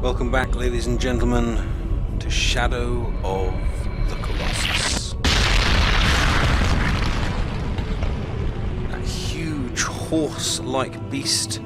Welcome back, ladies and gentlemen, to Shadow of the Colossus. That huge horse-like beast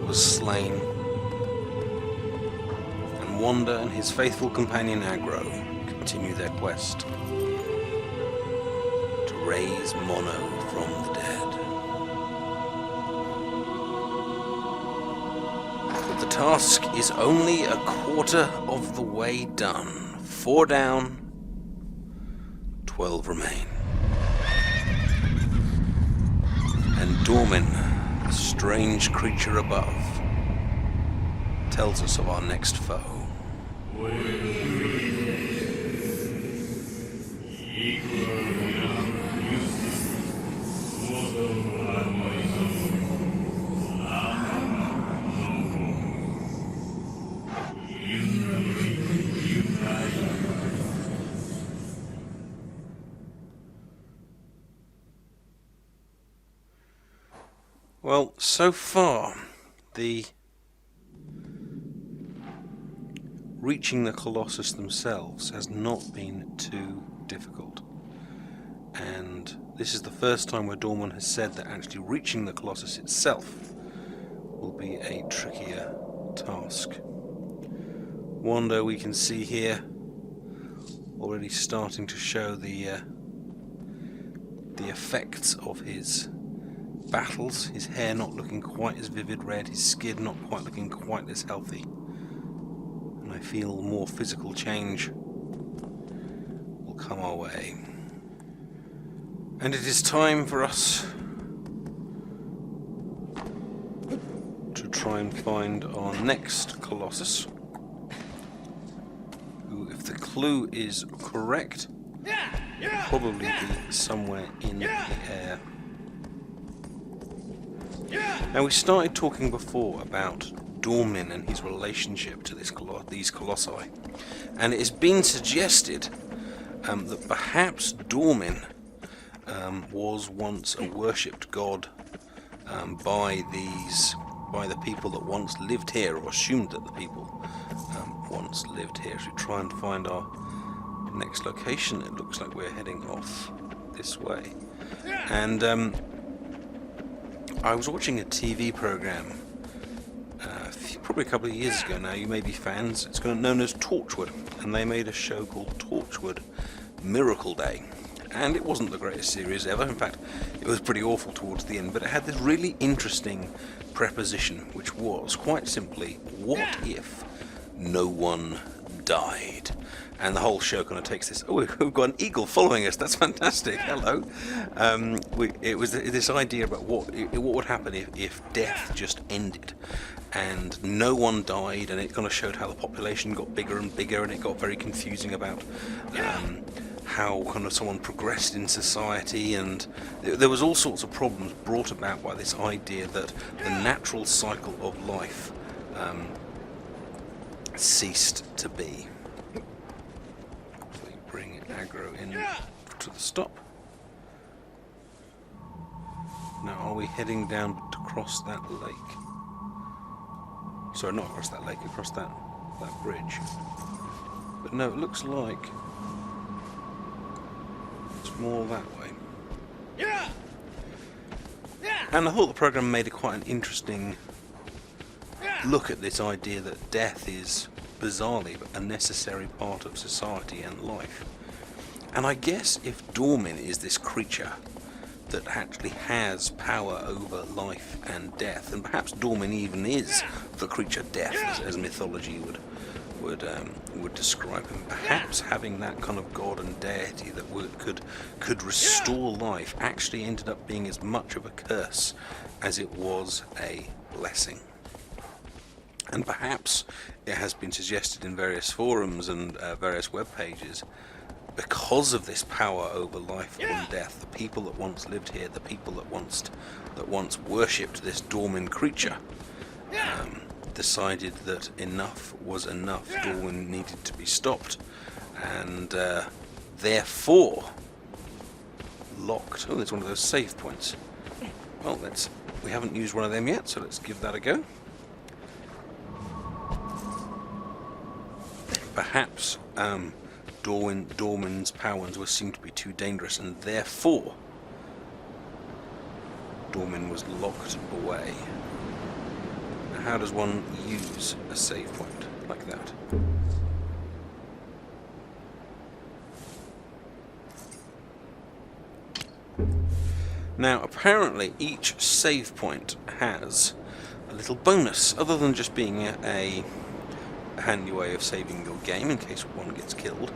was slain, and Wanda and his faithful companion Agro continue their quest to raise Mono from the dead. The task is only a quarter of the way done. 4 down, 12 remain. And Dormin, the strange creature above, tells us of our next foe. Well, so far, reaching the Colossus themselves has not been too difficult. And this is the first time where Dorman has said that actually reaching the Colossus itself will be a trickier task. Wanda, we can see here, already starting to show the effects of his battles, his hair not looking quite as vivid red, his skin not quite looking quite as healthy. And I feel more physical change will come our way. And it is time for us to try and find our next Colossus, who, if the clue is correct, will probably be somewhere in the air. Now, we started talking before about Dormin and his relationship to these colossi, and it has been suggested that perhaps Dormin was once a worshipped god by the people that once lived here, or assumed that the people once lived here. As we try and find our next location, it looks like we're heading off this way. And I was watching a TV program probably a couple of years ago now. You may be fans. It's known as Torchwood, and they made a show called Torchwood Miracle Day. And it wasn't the greatest series ever. In fact, it was pretty awful towards the end, but it had this really interesting preposition, which was quite simply, what if no one died? And the whole show kind of takes this, oh, we've got an eagle following us, that's fantastic, hello. It was this idea about what would happen if death just ended and no one died, and it kind of showed how the population got bigger and bigger, and it got very confusing about how kind of someone progressed in society, and there was all sorts of problems brought about by this idea that the natural cycle of life ceased to be. Bring Agro in to the stop. Now, are we heading down to cross that lake? Sorry, not across that lake, across that bridge. But no, it looks like it's more that way. And I thought the program made quite an interesting look at this idea that death is bizarrely a necessary part of society and life. And I guess if Dormin is this creature that actually has power over life and death, and perhaps Dormin even is the creature death, as mythology would describe him, perhaps having that kind of god and deity that could restore life actually ended up being as much of a curse as it was a blessing. And perhaps it has been suggested in various forums and various web pages, because of this power over life and death, the people that once lived here, the people that once worshipped this Dormin creature, decided that enough was enough. Dormin needed to be stopped, and therefore locked. Oh, there's one of those save points. Well, we haven't used one of them yet, so let's give that a go. perhaps Dorman's powers were seen to be too dangerous, and therefore Dorman was locked away. Now, how does one use a save point like that? Now, apparently each save point has a little bonus, other than just being a handy way of saving your game in case one gets killed.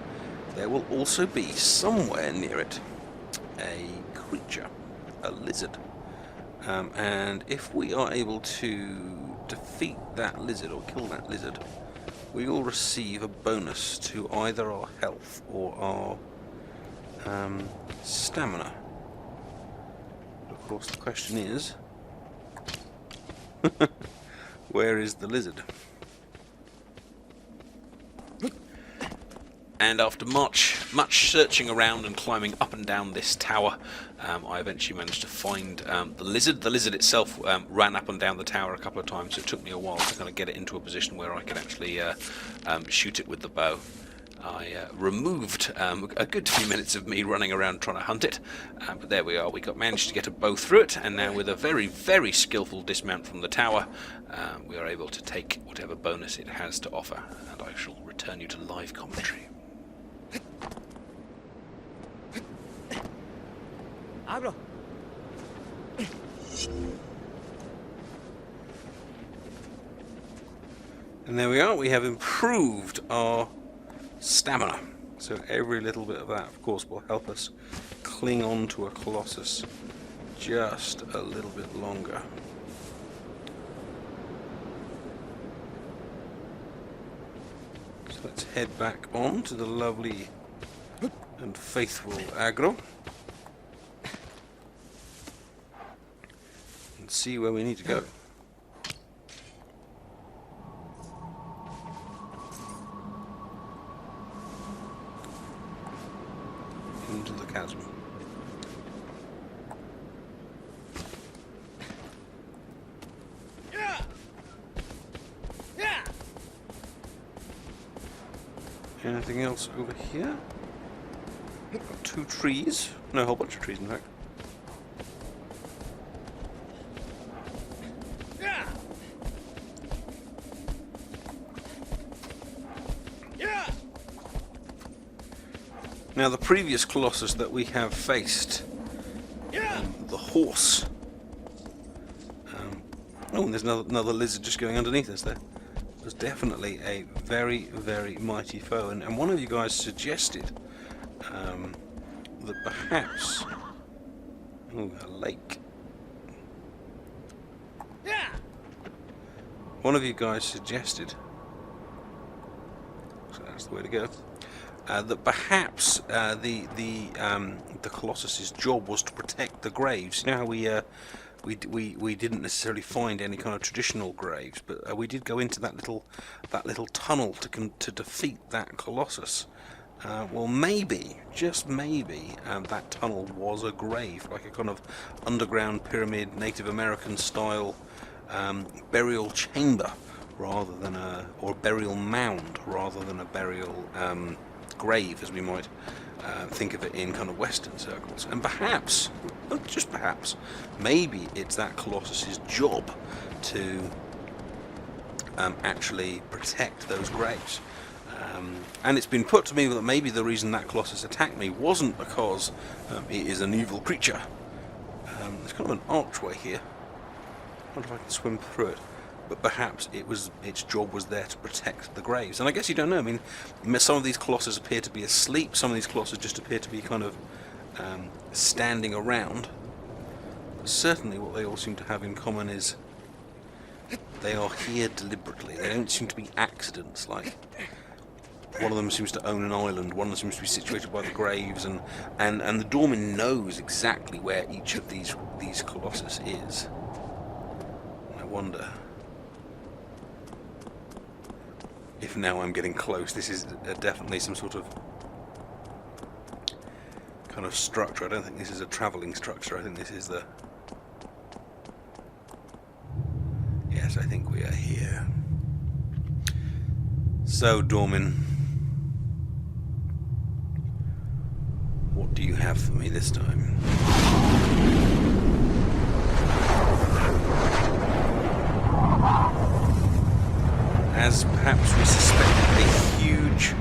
There will also be, somewhere near it, a creature, a lizard. And if we are able to defeat that lizard, or kill that lizard, we will receive a bonus to either our health or our stamina. Of course, the question is, where is the lizard? And after much searching around and climbing up and down this tower, I eventually managed to find the lizard. The lizard itself ran up and down the tower a couple of times, so it took me a while to kind of get it into a position where I could actually shoot it with the bow. I removed a good few minutes of me running around trying to hunt it, but there we are. We managed to get a bow through it, and now with a very, very skillful dismount from the tower, we are able to take whatever bonus it has to offer, and I shall return you to live commentary. Abro. And there we are. We have improved our stamina. So every little bit of that, of course, will help us cling on to a Colossus just a little bit longer. So let's head back on to the lovely and faithful Agro and see where we need to go. Into the chasm. Anything else over here? Got 2 trees. No, a whole bunch of trees in fact. Now the previous Colossus that we have faced, the horse. Oh, and there's another lizard just going underneath us there. Was definitely a very, very mighty foe, and one of you guys suggested that perhaps a lake. One of you guys suggested, so that's the way to go, that perhaps the Colossus's job was to protect the graves. You know how we didn't necessarily find any kind of traditional graves, but we did go into that little tunnel to defeat that Colossus. Well, maybe, just maybe, that tunnel was a grave, like a kind of underground pyramid, Native American style burial chamber, rather than or burial mound, rather than a burial grave, as we might think of it in kind of Western circles. And perhaps, just perhaps, maybe it's that Colossus's job to actually protect those graves. And it's been put to me that maybe the reason that Colossus attacked me wasn't because it is an evil creature. There's kind of an archway here. I wonder if I can swim through it. But perhaps its job was there to protect the graves. And I guess you don't know. I mean, some of these Colossus appear to be asleep. Some of these Colossus just appear to be kind of standing around. But certainly what they all seem to have in common is they are here deliberately. They don't seem to be accidents. Like, one of them seems to own an island, one of them seems to be situated by the graves, and the Dorman knows exactly where each of these Colossus is. I wonder if now I'm getting close, this is definitely some sort of kind of structure. I don't think this is a travelling structure. I think this is the... Yes, I think we are here. So, Dorman, do you have for me this time? As perhaps we suspected, a huge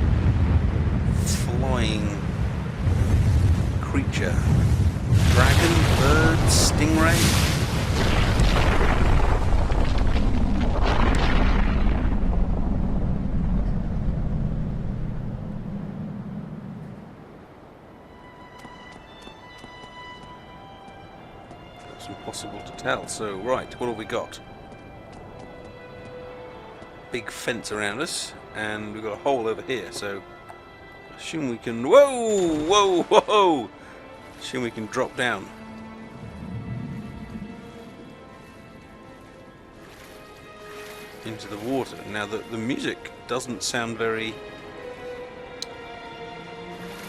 flying creature. Dragon, bird, stingray? It's impossible to tell. So, right, what have we got? Big fence around us, and we've got a hole over here, so I assume we can... Whoa! Whoa! Whoa! Assume we can drop down. Into the water. Now, the music doesn't sound very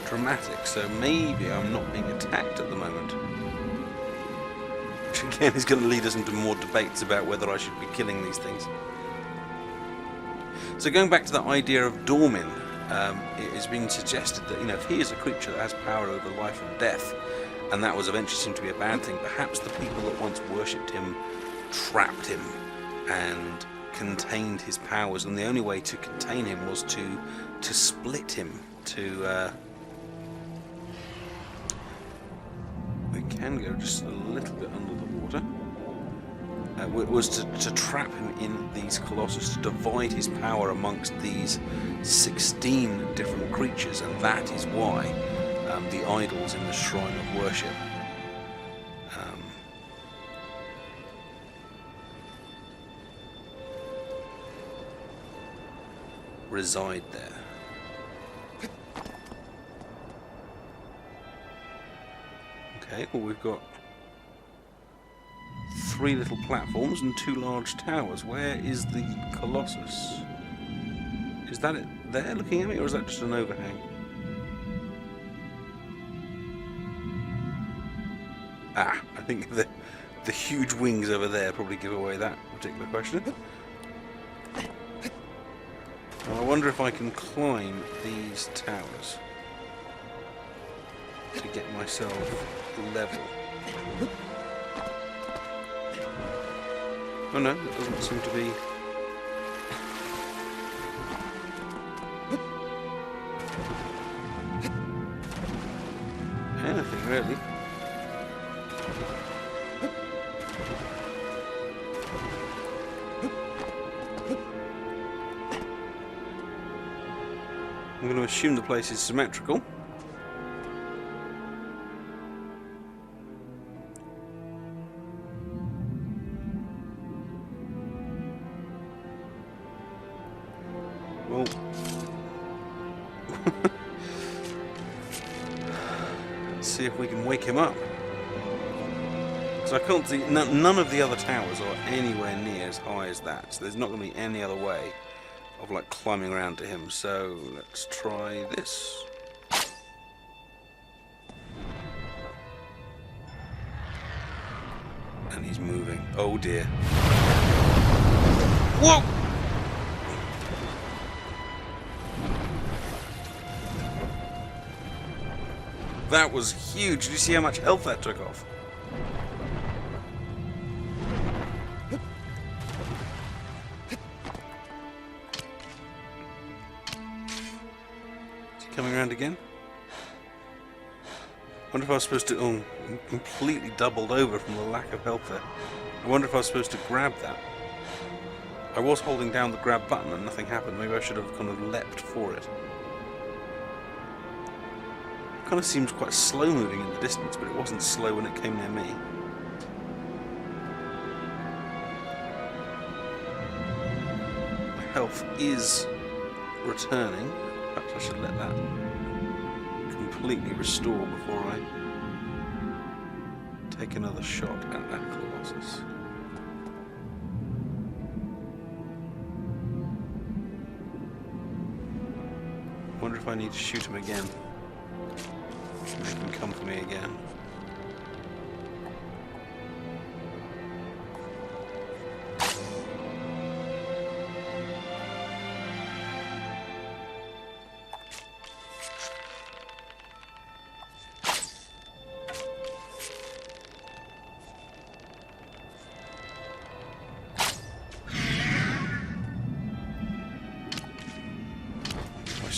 dramatic, so maybe I'm not being attacked at the moment. Which again is going to lead us into more debates about whether I should be killing these things. So going back to the idea of Dormin, it has been suggested that, you know, if he is a creature that has power over life and death, and that was eventually seen to be a bad thing, perhaps the people that once worshipped him trapped him and contained his powers, and the only way to contain him was to split him, we can go just a little bit under the water. Was to trap him in these Colossus, to divide his power amongst these 16 different creatures, and that is why the idols in the shrine of worship reside there. Okay, well, we've got 3 little platforms and 2 large towers. Where is the Colossus? Is that it there looking at me, or is that just an overhang? Ah, I think the huge wings over there probably give away that particular question. Well, I wonder if I can climb these towers to get myself level. Oh no, it doesn't seem to be. Anything really. I'm going to assume the place is symmetrical. Well, let's see if we can wake him up. Because I can't see, none of the other towers are anywhere near as high as that, so there's not going to be any other way of like climbing around to him. So let's try this. And he's moving. Oh dear. Whoa! That was huge. Did you see how much health that took off? Is he coming around again? I wonder if I was supposed to... Oh, I'm completely doubled over from the lack of health there. I wonder if I was supposed to grab that. I was holding down the grab button and nothing happened. Maybe I should have kind of leapt for it. Kind of seems quite slow moving in the distance, but it wasn't slow when it came near me. My health is returning. Perhaps I should let that completely restore before I take another shot at that Colossus. Wonder if I need to shoot him again. Make him come for me again.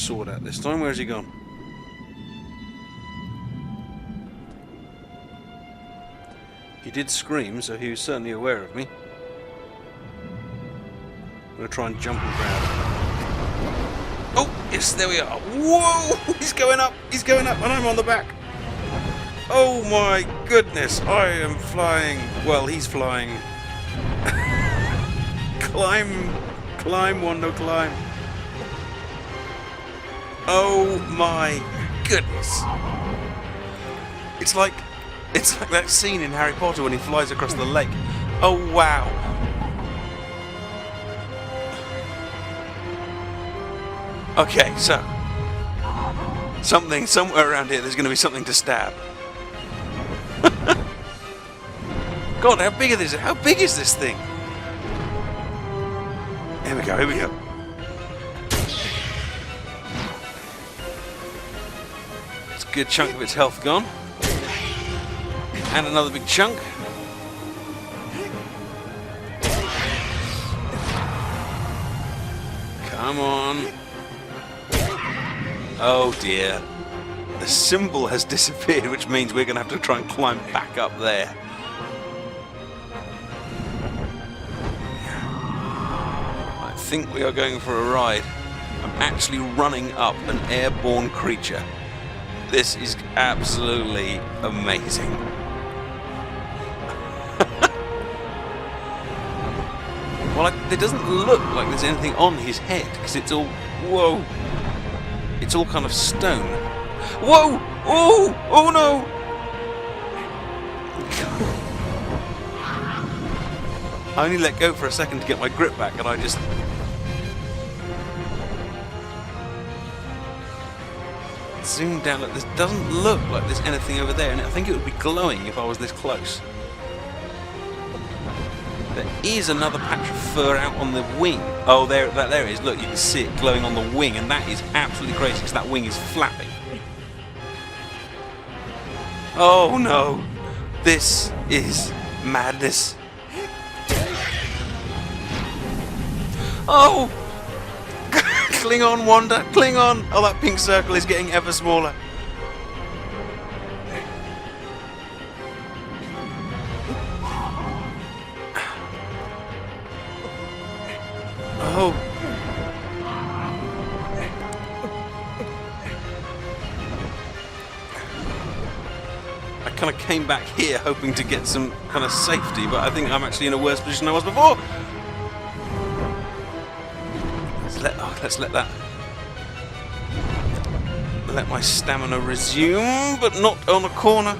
sword out this time. Where's he gone? He did scream, so he was certainly aware of me. I'm going to try and jump and grab. Oh, yes, there we are. Whoa! He's going up, and I'm on the back. Oh my goodness, I am flying. Well, he's flying. Climb, Wando, climb. Oh my goodness. It's like that scene in Harry Potter when he flies across the lake. Oh wow. Okay, so somewhere around here there's going to be something to stab. God, how big is it? How big is this thing? Here we go, here we go. It's a good chunk of its health gone. And another big chunk. Come on. Oh dear. The symbol has disappeared, which means we're going to have to try and climb back up there. I think we are going for a ride. I'm actually running up an airborne creature. This is absolutely amazing. Well, it doesn't look like there's anything on his head, because it's all... Whoa! It's all kind of stone. Whoa! Oh! Oh no! I only let go for a second to get my grip back, and I just... zoomed down. This doesn't look like there's anything over there, and I think it would be glowing if I was this close. There is another patch of fur out on the wing. Oh, there it is. Look, you can see it glowing on the wing, and that is absolutely crazy because that wing is flapping. Oh no, this is madness. Oh, cling on, Wanda, cling on. Oh, that pink circle is getting ever smaller. Oh. I kind of came back here hoping to get some kind of safety, but I think I'm actually in a worse position than I was before. Let's let my stamina resume, but not on a corner.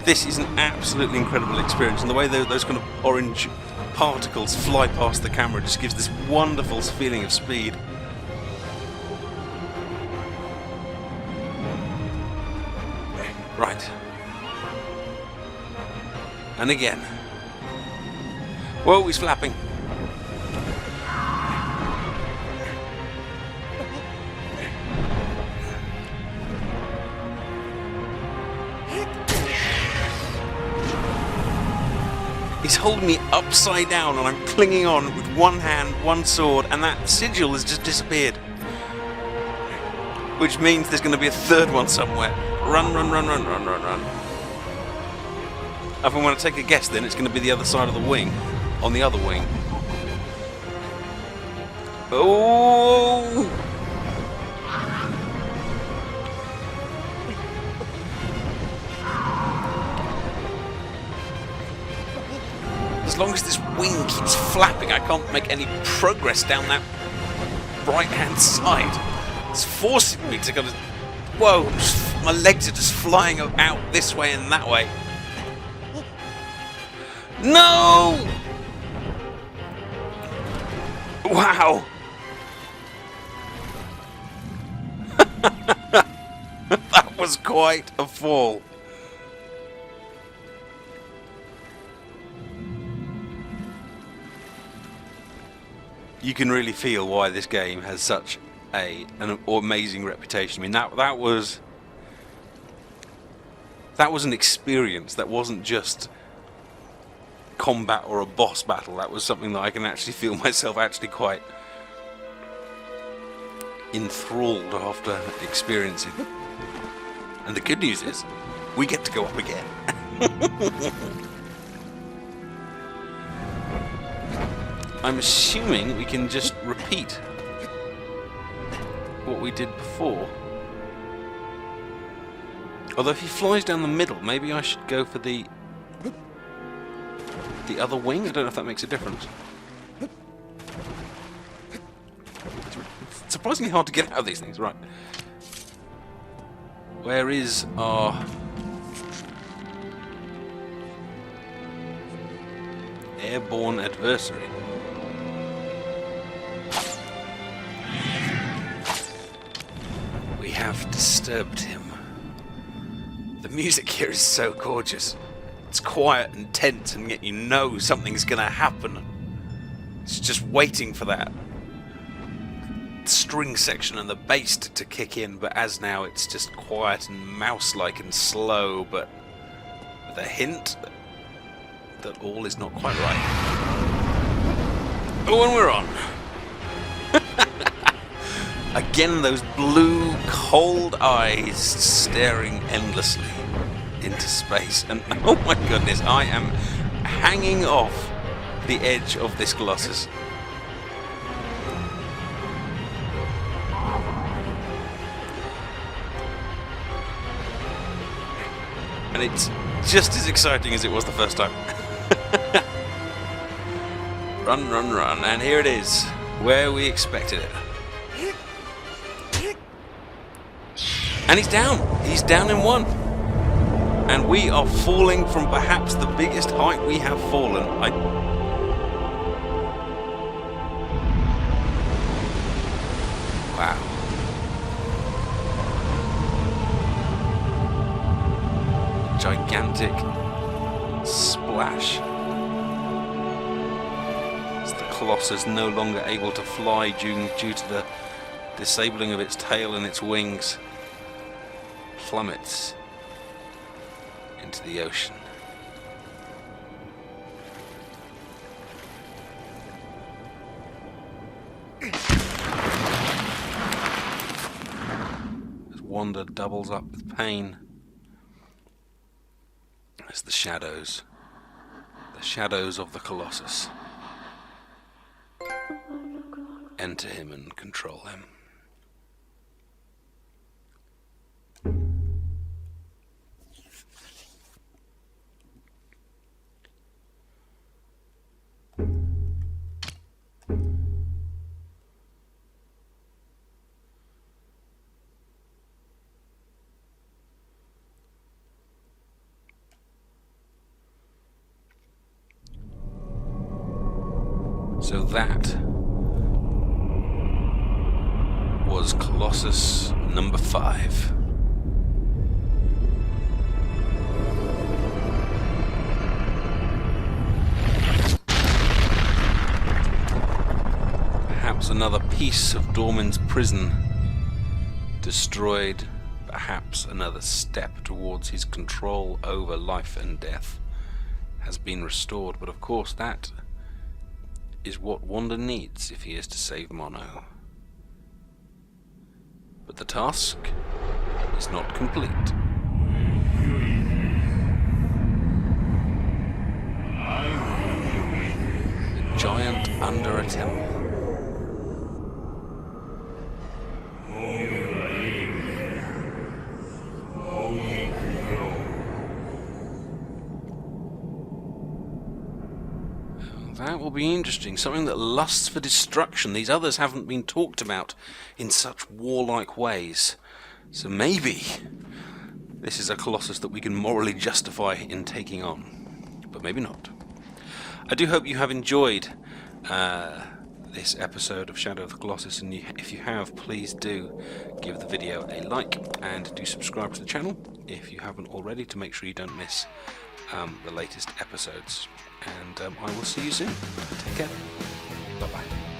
This is an absolutely incredible experience, and the way those kind of orange particles fly past the camera just gives this wonderful feeling of speed. Right. And again. Whoa, he's flapping. He's holding me upside down and I'm clinging on with one hand, one sword, and that sigil has just disappeared. Which means there's going to be a third one somewhere. Run, run, run, run, run, run, run. If I want to take a guess then, it's going to be the other side of the wing. On the other wing. Oh! As long as this wing keeps flapping, I can't make any progress down that right-hand side. It's forcing me to kind of... Whoa! My legs are just flying out this way and that way. No! Wow! That was quite a fall. You can really feel why this game has such an amazing reputation. I mean, that was an experience. That wasn't just combat or a boss battle. That was something that I can actually feel myself actually quite enthralled after experiencing. And the good news is, we get to go up again. I'm assuming we can just repeat what we did before. Although if he flies down the middle, maybe I should go for the other wing? I don't know if that makes a difference. It's surprisingly hard to get out of these things, right. Where is our airborne adversary? We have disturbed him. The music here is so gorgeous. It's quiet and tense, and yet you know something's going to happen. It's just waiting for that string section and the bass to kick in, but as now it's just quiet and mouse-like and slow, but with a hint that all is not quite right. Oh, and we're on. Again, those blue, cold eyes staring endlessly into space, and oh my goodness, I am hanging off the edge of this Colossus. And it's just as exciting as it was the first time. Run, run, run, and here it is, where we expected it. And he's down in one. And we are falling from perhaps the biggest height we have fallen. Wow. Gigantic splash. As the Colossus no longer able to fly due to the disabling of its tail and its wings, plummets into the ocean. As Wanda doubles up with pain, as the shadows of the Colossus enter him and control him. So that was Colossus number 5. Perhaps another piece of Dormin's prison destroyed, perhaps another step towards his control over life and death has been restored, but of course that is what Wanda needs if he is to save Mono. But the task is not complete. The giant under a temple. That will be interesting. Something that lusts for destruction. These others haven't been talked about in such warlike ways. So maybe this is a Colossus that we can morally justify in taking on. But maybe not. I do hope you have enjoyed this episode of Shadow of the Colossus, and if you have, please do give the video a like and do subscribe to the channel if you haven't already, to make sure you don't miss the latest episodes. And I will see you soon. Take care. Bye-bye.